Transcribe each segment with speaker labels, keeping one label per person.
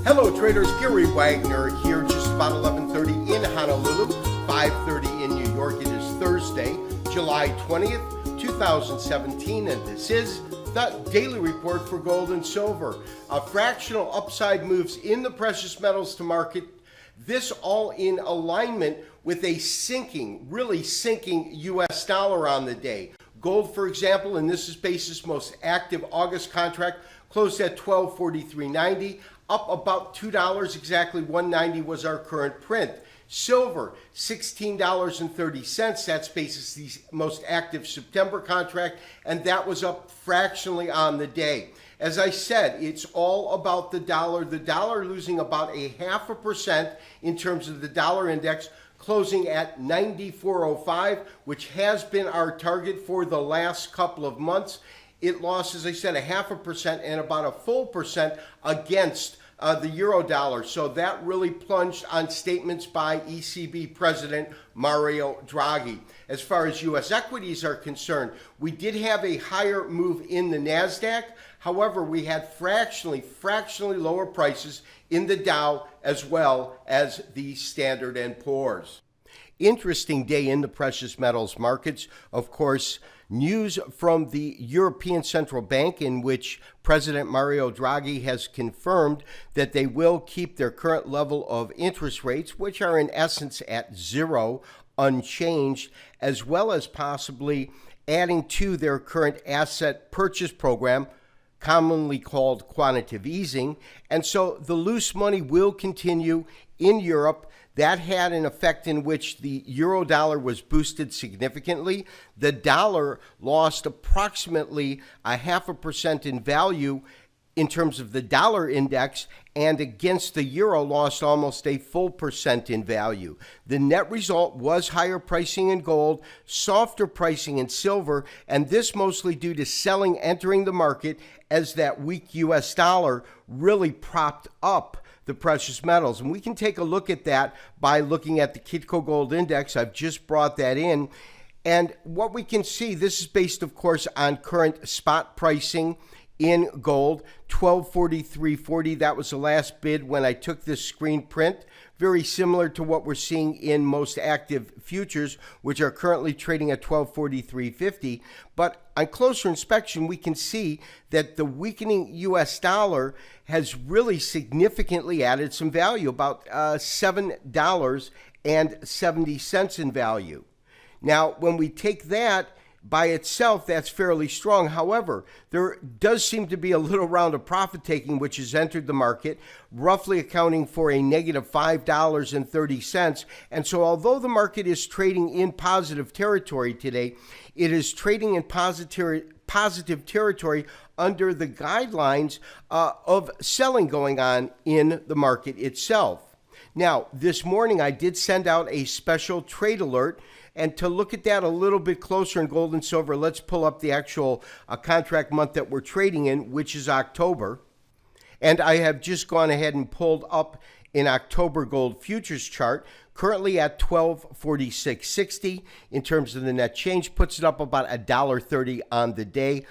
Speaker 1: Hello traders, Gary Wagner here, just about 11:30 in Honolulu, 5:30 in New York. It is Thursday, July 20th, 2017, and this is the Daily Report for Gold and Silver. Fractional upside moves in the precious metals to market. This all in alignment with a really sinking U.S. dollar on the day. Gold, for example, and this is basis most active August contract, closed at $1243.90, up about $2, exactly $1.90 was our current print. Silver, $16.30, that's basis the most active September contract, and that was up fractionally on the day. As I said, it's all about the dollar losing about 0.5% in terms of the dollar index, closing at 94.05, which has been our target for the last couple of months. It lost, as I said, 0.5% and about a full percent against the euro dollar. So that really plunged on statements by ECB President Mario Draghi. As far as U.S. equities are concerned, we did have a higher move in the NASDAQ. However, we had fractionally lower prices in the Dow as well as the Standard & Poor's. Interesting day in the precious metals markets. Of course, news from the European Central Bank in which President Mario Draghi has confirmed that they will keep their current level of interest rates, which are in essence at zero, unchanged, as well as possibly adding to their current asset purchase program, commonly called quantitative easing. And so the loose money will continue in Europe. That had an effect in which the euro dollar was boosted significantly. The dollar lost approximately 0.5% in value in terms of the dollar index, and against the euro lost almost a full percent in value. The net result was higher pricing in gold, softer pricing in silver, and this mostly due to selling entering the market as that weak U.S. dollar really propped up the precious metals. And we can take a look at that by looking at the Kitco Gold Index. I've just brought that in. And what we can see, this is based, of course, on current spot pricing in gold, $1243.40. That was the last bid when I took this screen print. Very similar to what we're seeing in most active futures, which are currently trading at $1243.50. But on closer inspection, we can see that the weakening U.S. dollar has really significantly added some value, about $7.70 in value. Now, when we take that by itself, that's fairly strong. However, there does seem to be a little round of profit taking which has entered the market, roughly accounting for a negative $5.30. And so although the market is trading in positive territory today, it is trading in positive territory under the guidelines of selling going on in the market itself. Now, this morning I did send out a special trade alert. And to look at that a little bit closer in gold and silver, let's pull up the actual contract month that we're trading in, which is October. And I have just gone ahead and pulled up an October gold futures chart, currently at $1246.60 in terms of the net change, puts it up about $1.30 on the day.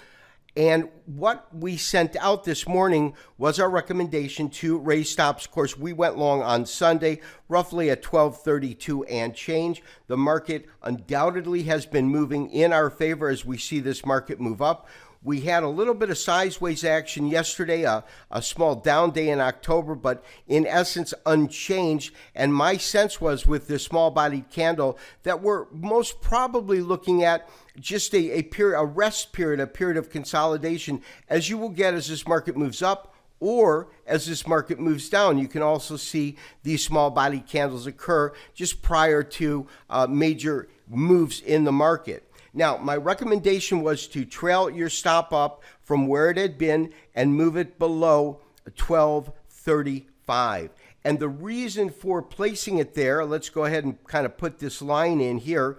Speaker 1: And what we sent out this morning was our recommendation to raise stops. Of course, we went long on Sunday, roughly at $12.32 and change. The market undoubtedly has been moving in our favor as we see this market move up. We had a little bit of sideways action yesterday, a small down day in October, but in essence unchanged. And my sense was with this small-bodied candle that we're most probably looking at just a rest period, a period of consolidation, as you will get as this market moves up or as this market moves down. You can also see these small-bodied candles occur just prior to major moves in the market. Now, my recommendation was to trail your stop up from where it had been and move it below 1235. And the reason for placing it there, let's go ahead and kind of put this line in here.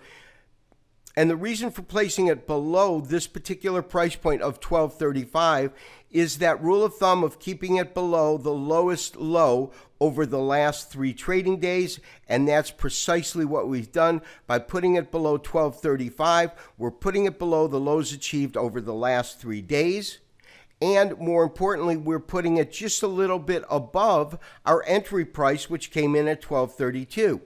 Speaker 1: And the reason for placing it below this particular price point of 1235 is that rule of thumb of keeping it below the lowest low over the last 3 trading days, and that's precisely what we've done by putting it below 1235. We're putting it below the lows achieved over the last 3 days. And more importantly, we're putting it just a little bit above our entry price, which came in at $12.32.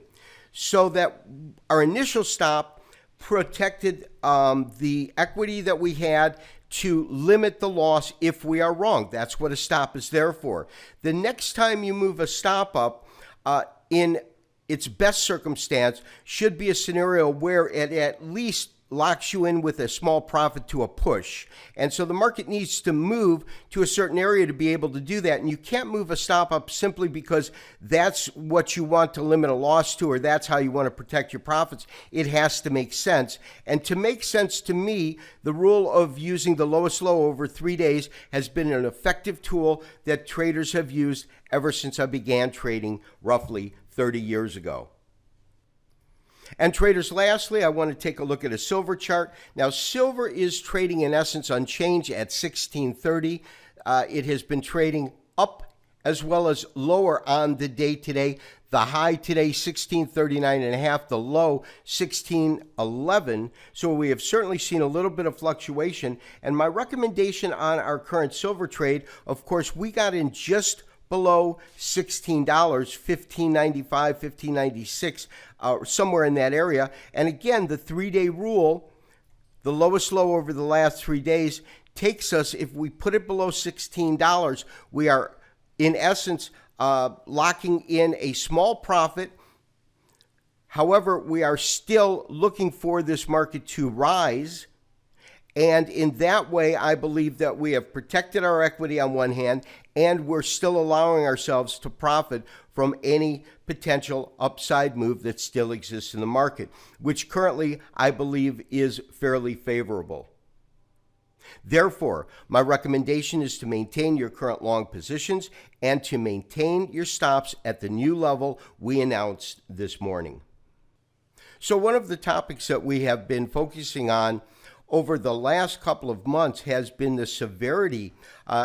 Speaker 1: So that our initial stop protected the equity that we had to limit the loss if we are wrong. That's what a stop is there for. The next time you move a stop up, in its best circumstance, should be a scenario where it at least locks you in with a small profit to a push. And so the market needs to move to a certain area to be able to do that. And you can't move a stop up simply because that's what you want to limit a loss to, or that's how you want to protect your profits. It has to make sense. And to make sense to me, the rule of using the lowest low over 3 days has been an effective tool that traders have used ever since I began trading roughly 30 years ago. And traders, lastly, I want to take a look at a silver chart. Now, silver is trading in essence unchanged at 1630. It has been trading up as well as lower on the day today. The high today, 1639.5, the low, 1611. So we have certainly seen a little bit of fluctuation. And my recommendation on our current silver trade, of course, we got in just below $16, $15.95, $15.96, somewhere in that area. And again, the 3-day rule, the lowest low over the last 3 days, takes us, if we put it below $16, we are in essence locking in a small profit. However, we are still looking for this market to rise. And in that way, I believe that we have protected our equity on one hand, and we're still allowing ourselves to profit from any potential upside move that still exists in the market, which currently I believe is fairly favorable. Therefore, my recommendation is to maintain your current long positions and to maintain your stops at the new level we announced this morning. So one of the topics that we have been focusing on over the last couple of months has been the severity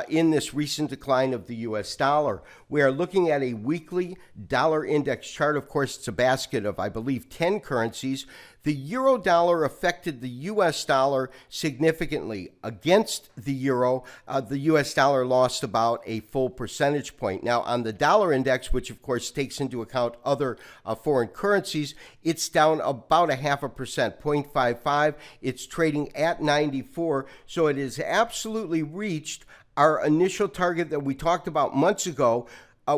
Speaker 1: in this recent decline of the U.S. dollar. We are looking at a weekly dollar index chart. Of course, it's a basket of, I believe, 10 currencies. The euro dollar affected the U.S. dollar significantly. Against the euro, the U.S. dollar lost about a full percentage point. Now, on the dollar index, which of course takes into account other foreign currencies, it's down about 0.5%, 0.55. It's trading at 94, so it has absolutely reached our initial target that we talked about months ago,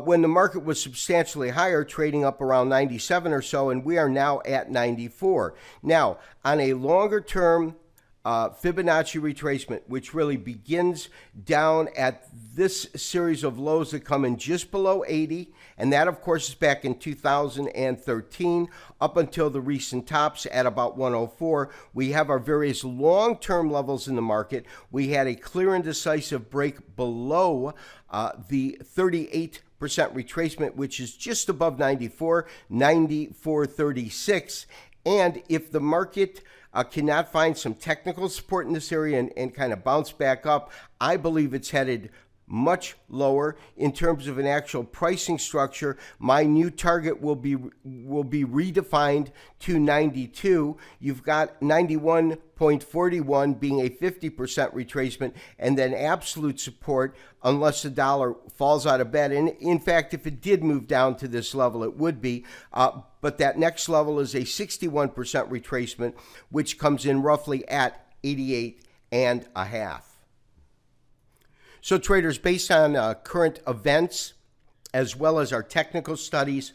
Speaker 1: when the market was substantially higher, trading up around 97 or so, and we are now at 94. Now, on a longer term Fibonacci retracement, which really begins down at this series of lows that come in just below 80, and that, of course, is back in 2013, up until the recent tops at about 104. We have our various long-term levels in the market. We had a clear and decisive break below the 38% retracement, which is just above 94, 94.36. And if the market cannot find some technical support in this area and kind of bounce back up, I believe it's headed much lower. In terms of an actual pricing structure, my new target will be redefined to 92. You've got 91.41 being a 50% retracement, and then absolute support unless the dollar falls out of bed. And in fact, if it did move down to this level, it would be. But that next level is a 61% retracement, which comes in roughly at 88.5. So traders, based on current events as well as our technical studies,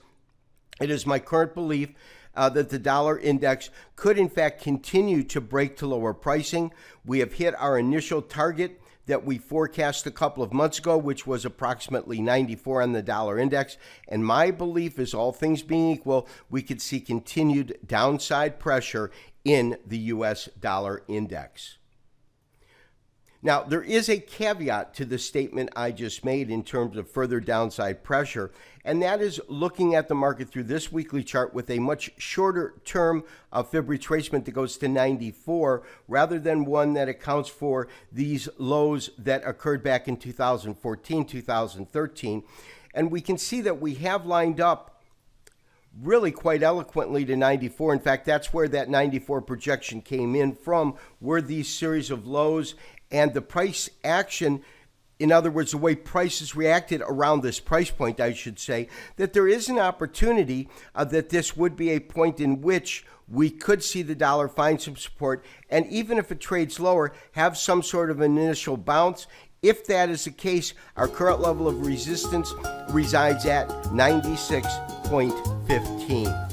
Speaker 1: it is my current belief that the dollar index could in fact continue to break to lower pricing. We have hit our initial target that we forecast a couple of months ago, which was approximately 94 on the dollar index. And my belief is, all things being equal, we could see continued downside pressure in the U.S. dollar index. Now, there is a caveat to the statement I just made in terms of further downside pressure, and that is looking at the market through this weekly chart with a much shorter term fib retracement that goes to 94, rather than one that accounts for these lows that occurred back in 2014, 2013. And we can see that we have lined up really quite eloquently to 94. In fact, that's where that 94 projection came in from, were these series of lows. And the price action in other words, the way prices reacted around this price point, I should say, that there is an opportunity that this would be a point in which we could see the dollar find some support, and even if it trades lower, have some sort of an initial bounce. If that is the case, our current level of resistance resides at 96.15.